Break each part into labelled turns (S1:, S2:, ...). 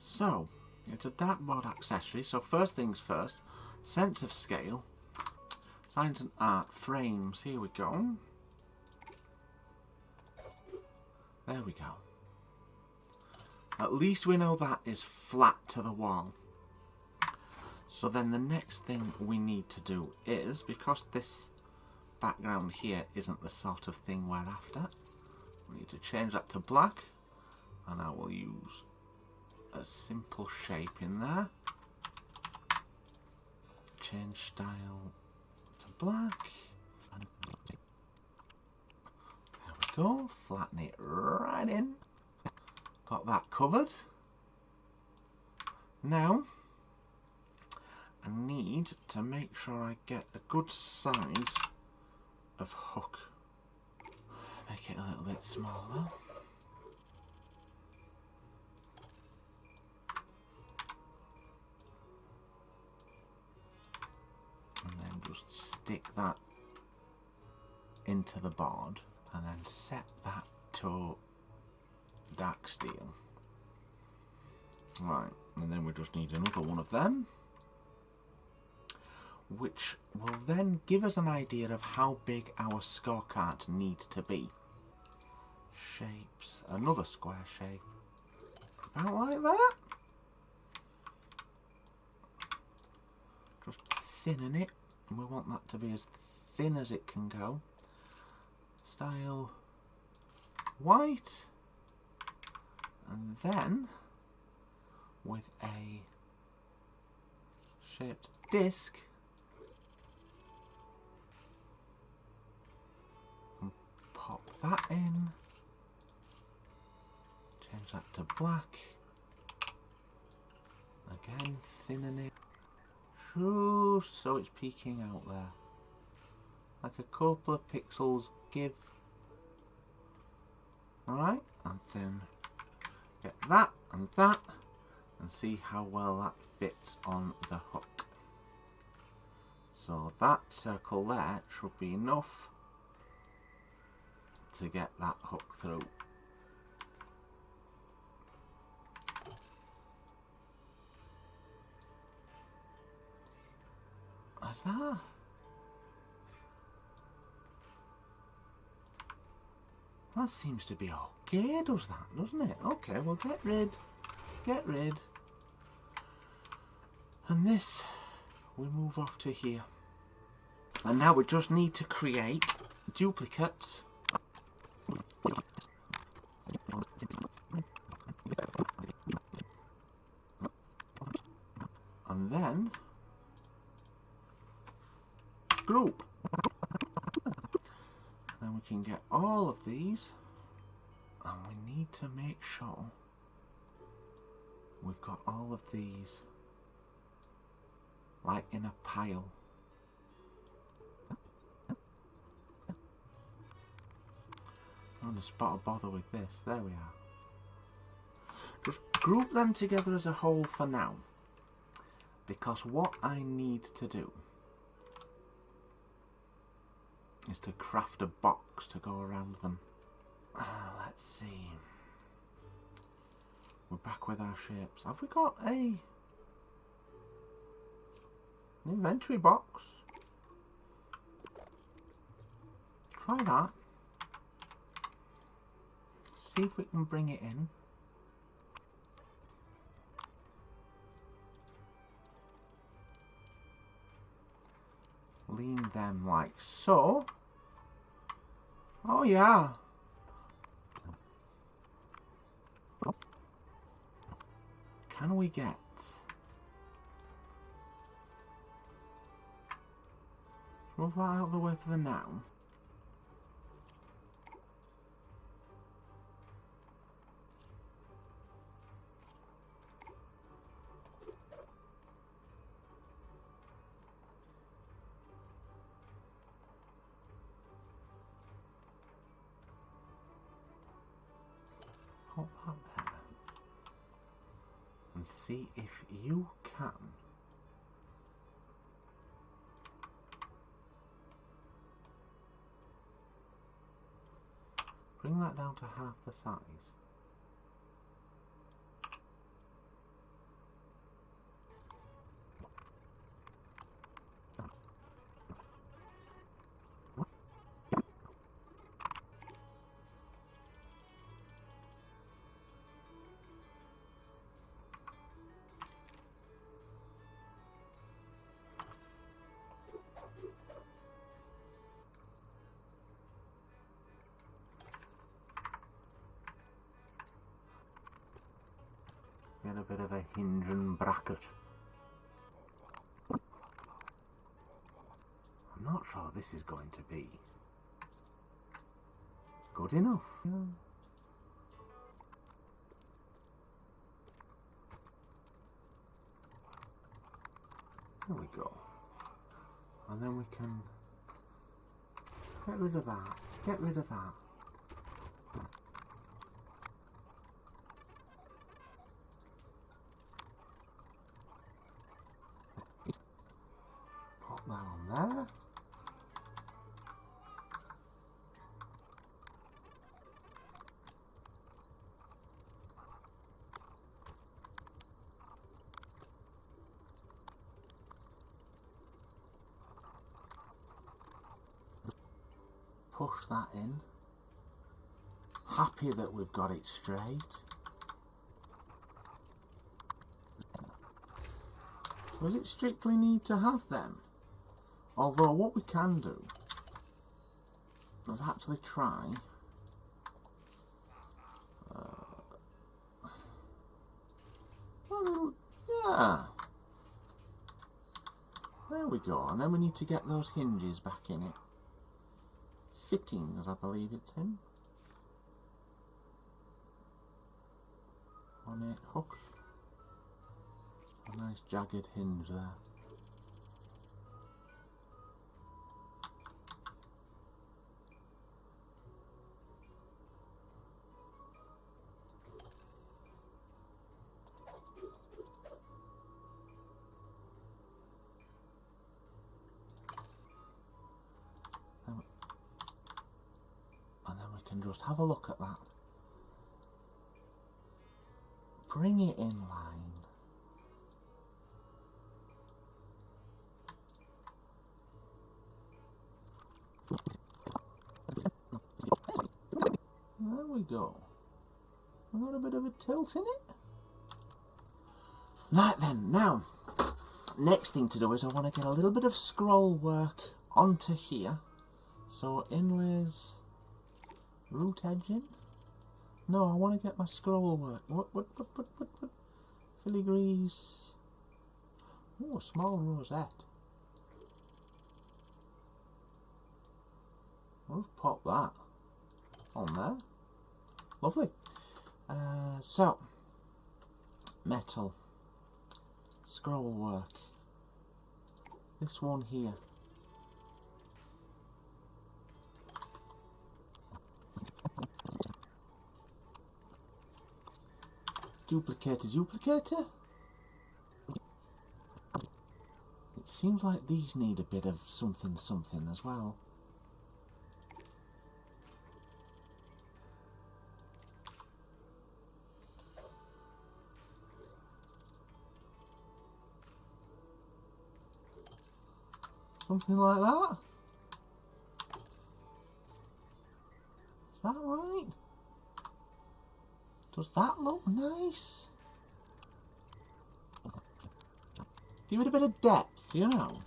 S1: So, it's a dartboard accessory. So first things first, sense of scale, science and art, frames. Here we go. There we go. At least we know that is flat to the wall. So then the next thing we need to do is, because this background here isn't the sort of thing we're after, we need to change that to black, and I will use a simple shape in there. Change style to black. There we go, flatten it right in. Got that covered. Now I need to make sure I get a good size of hook. Make it a little bit smaller. And then just stick that into the board and then set that to dark steel. Right, and then we just need another one of them, which will then give us an idea of how big our scorecard needs to be. Shapes, another square shape, about like that. Just thinning it, and we want that to be as thin as it can go. Style white, and then with a shaped disc, and pop that in, change that to black, again thinning it, so it's peeking out there, like a couple of pixels give. Alright, and then get that and that, and see how well that fits on the hook. So that circle there should be enough to get that hook through. That's that. That seems to be okay, does that, doesn't it? Okay, well get rid. And this, we move off to here. And now we just need to create duplicates. And then group. Then we can get all of these, and we need to make sure we've got all of these like in a pile. I'm going to spot a bother with this. There we are. Just group them together as a whole for now, because what I need to do is to craft a box to go around them. Let's see. We're back with our shapes. Have we got an inventory box? Try that. See if we can bring it in. Lean them like so. Oh yeah. Can we get move that out of the way for the now? Hold that there and see if you can bring that down to half the size. get a bit of a hinge and bracket. I'm not sure this is going to be good enough. Yeah. There we go. And then we can get rid of that. Get rid of that. Pop that on there. Push that in. Happy that we've got it straight. Does it strictly need to have them? Although what we can do is actually try yeah, there we go. And then we need to get those hinges back in it. Fittings, I believe it's in. On it, hook. A nice jagged hinge there. And then we can just have a look at that. Bring it in line. There we go. We've got a bit of a tilt in it. Right then, now, next thing to do is I want to get a little bit of scroll work onto here. So inlays, root edging. No, I want to get my scroll work. What? Filigrees. Oh, a small rosette. We'll pop that on there. Lovely. So, metal, scroll work. This one here. Duplicator. It seems like these need a bit of something as well. Something like that. Is that right? Does that look nice? Give it a bit of depth, you know.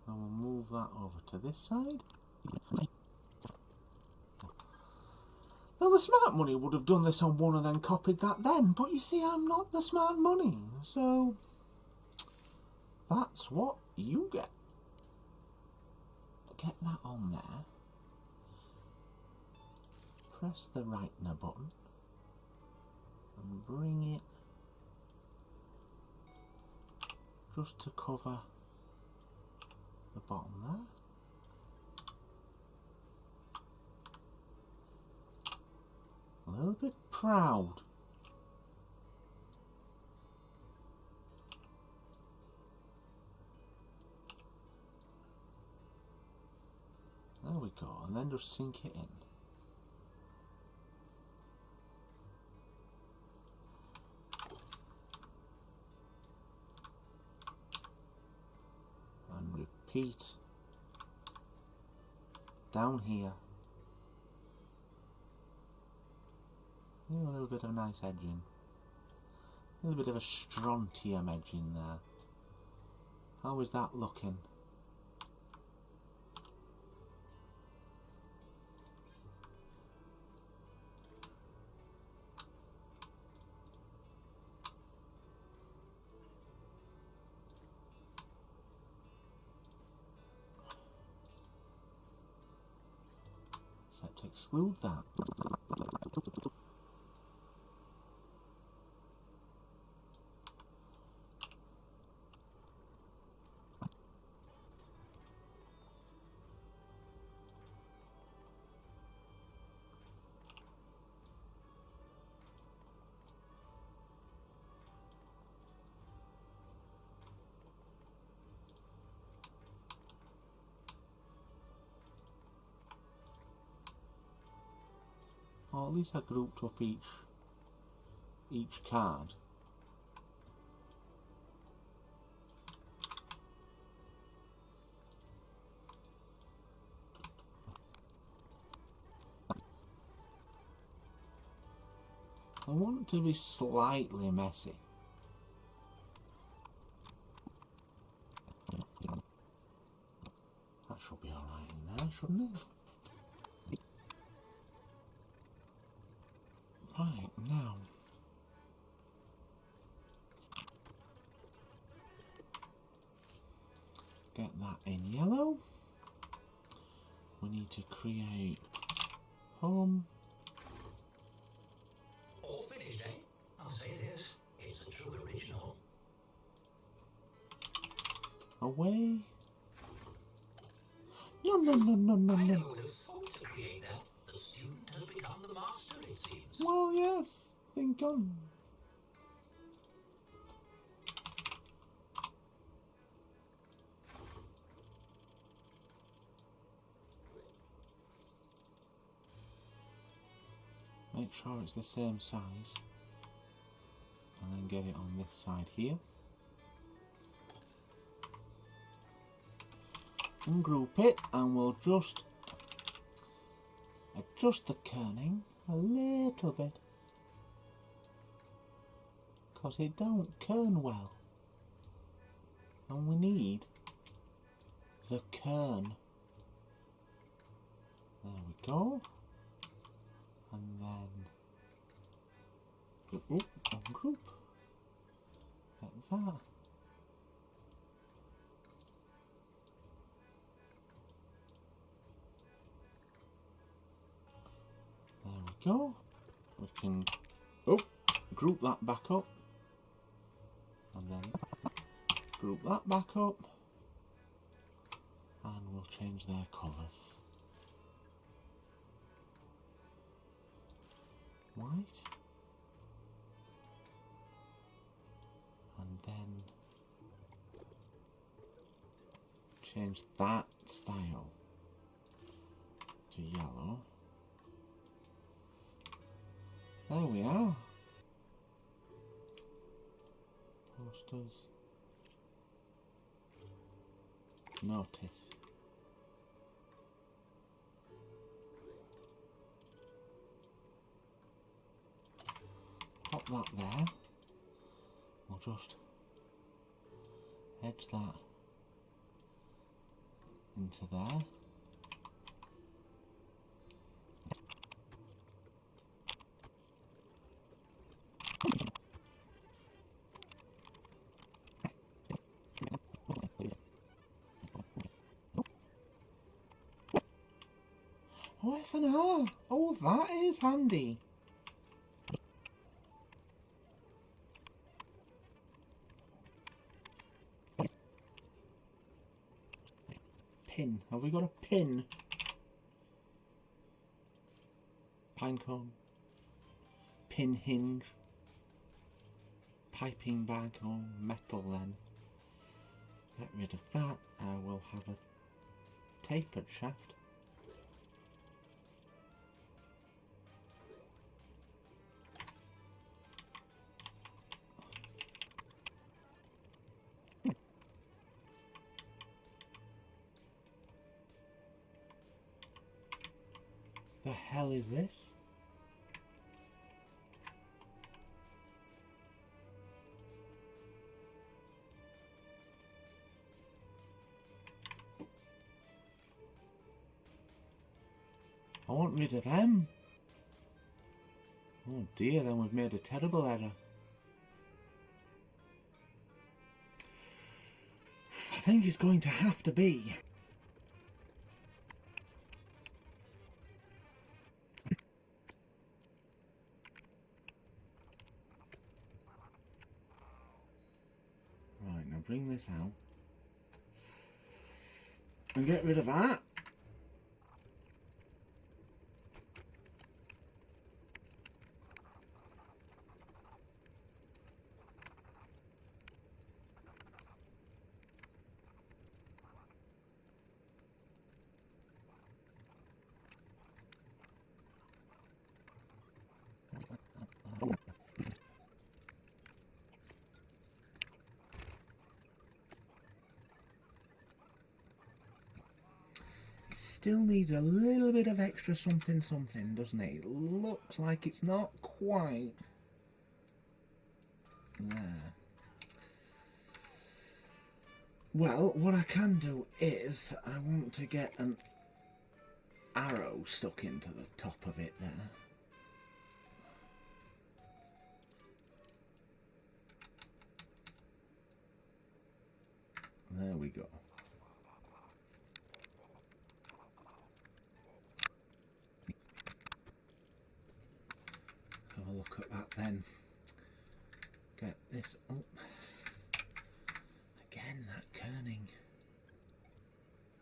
S1: And we'll move that over to this side. Now the smart money would have done this on one and then copied that then, but you see I'm not the smart money, so that's what you get. Get that on there. Press the rightener button and bring it just to cover the bottom there. A little bit proud. There we go, and then just sink it in. And repeat down here. A little bit of nice edging. A little bit of a strontium edging there. How is that looking? exclude that. Or at least I grouped up each card. I want it to be slightly messy. That should be alright in there, shouldn't it? Right, now get that in yellow. We need to create home.
S2: All finished, eh? I'll say this, it's a true original.
S1: Away. No.
S2: I never would have thought to create that. The student has become the master, it seems.
S1: Well, yes. Think on. Make sure it's the same size. And then get it on this side here. Ungroup it, and we'll just adjust the kerning a little bit, because it don't kern well, and we need the kern. There we go. And then ungroup like that. There we go. We can group that back up, and then group that back up, and we'll change their colours. White, and then change that style to yellow. There we are. Posters. Notice. Pop that there. We'll just edge that into there. Oh, F&R! Oh, that is handy! Pin. Have we got a pin? Pinecone. Pin hinge. Piping bag. Oh, metal then. Get rid of that. I will have a tapered shaft. The hell is this? I want rid of them. Oh dear, then we've made a terrible error. I think it's going to have to be bring this out and get rid of that. Still needs a little bit of extra something, doesn't it? It looks like it's not quite there. Well, what I can do is I want to get an arrow stuck into the top of it there. There we go. Have a look at that then. Get this up. Again, that kerning.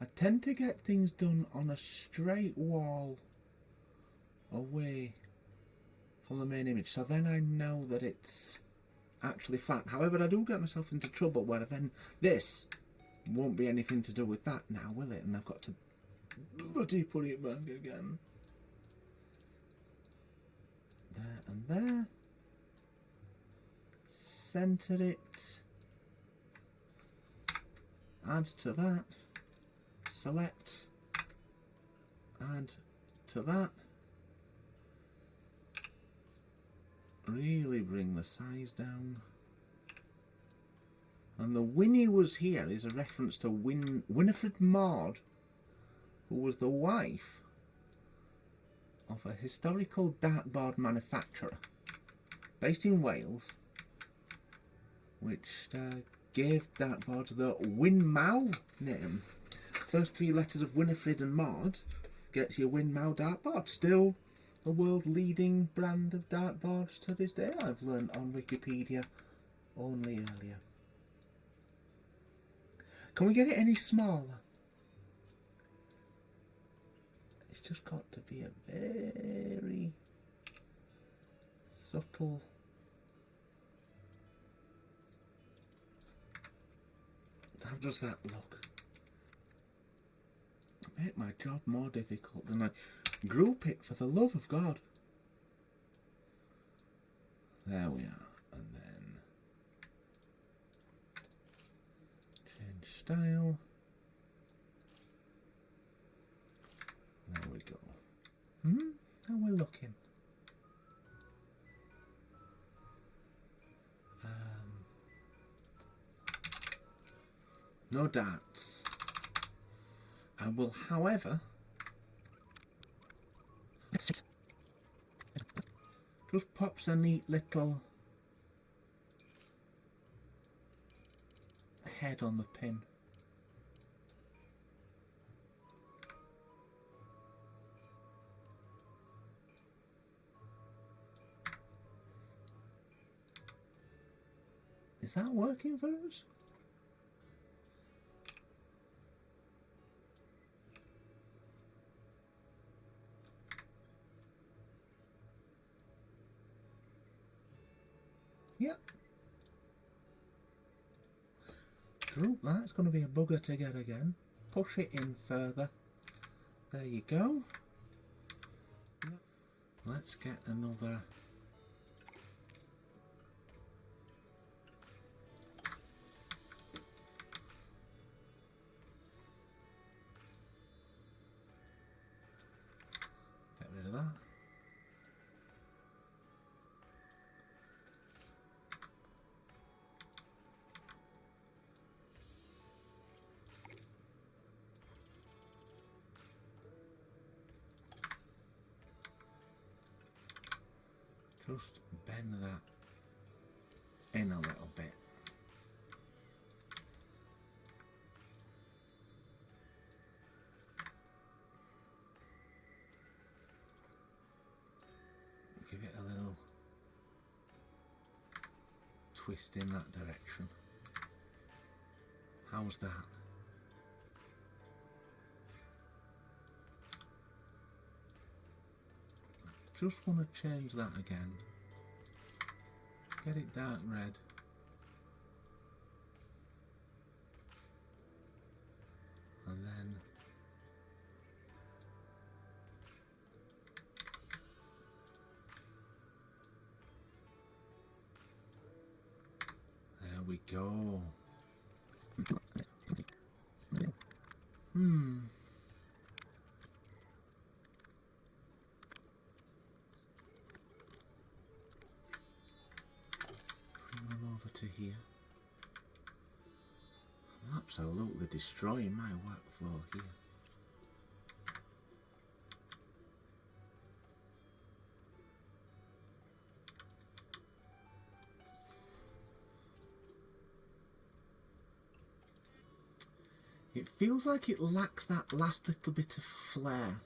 S1: I tend to get things done on a straight wall away from the main image, so then I know that it's actually flat. However, I do get myself into trouble where then this won't be anything to do with that now, will it? And I've got to bloody put it back again. There and there. Centre it. Add to that. Select. Add to that. Really bring the size down. And the Winnie was here is a reference to Winifred Maud, who was the wife of a historical dartboard manufacturer based in Wales, which gave dartboard the Winmow name. First three letters of Winifred and Maud gets you Winmow dartboard. Still a world leading brand of dartboards to this day, I've learned on Wikipedia only earlier. Can we get it any smaller? It's just got to be a very subtle. How does that look? Make my job more difficult than I group it, for the love of God. There we are, and then change style. There we go. How we're looking. No darts. I will, however, just pops a neat little head on the pin. Is that working for us? Yep. Group that. It's going to be a bugger to get again. Push it in further. There you go. Let's get another. Get rid of that. Just bend that in a little bit. Give it a little twist in that direction. How's that? Just want to change that again. Get it dark red. And then there we go. Bring them over to here. I'm absolutely destroying my workflow here. It feels like it lacks that last little bit of flair.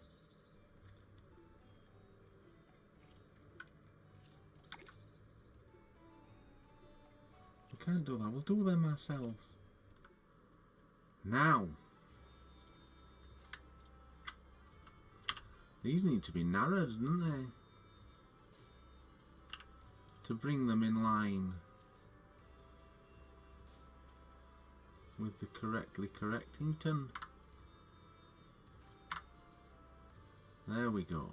S1: We can't do that, we'll do them ourselves. Now, these need to be narrowed, don't they? To bring them in line with the correctly correctington. There we go.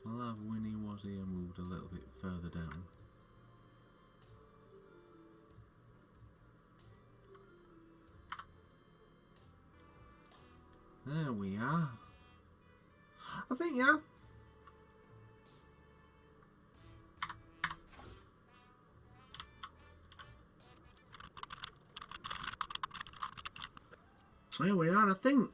S1: I'll have Winnie Wazzy moved a little bit further down. There we are. I think, yeah. There we are, I think.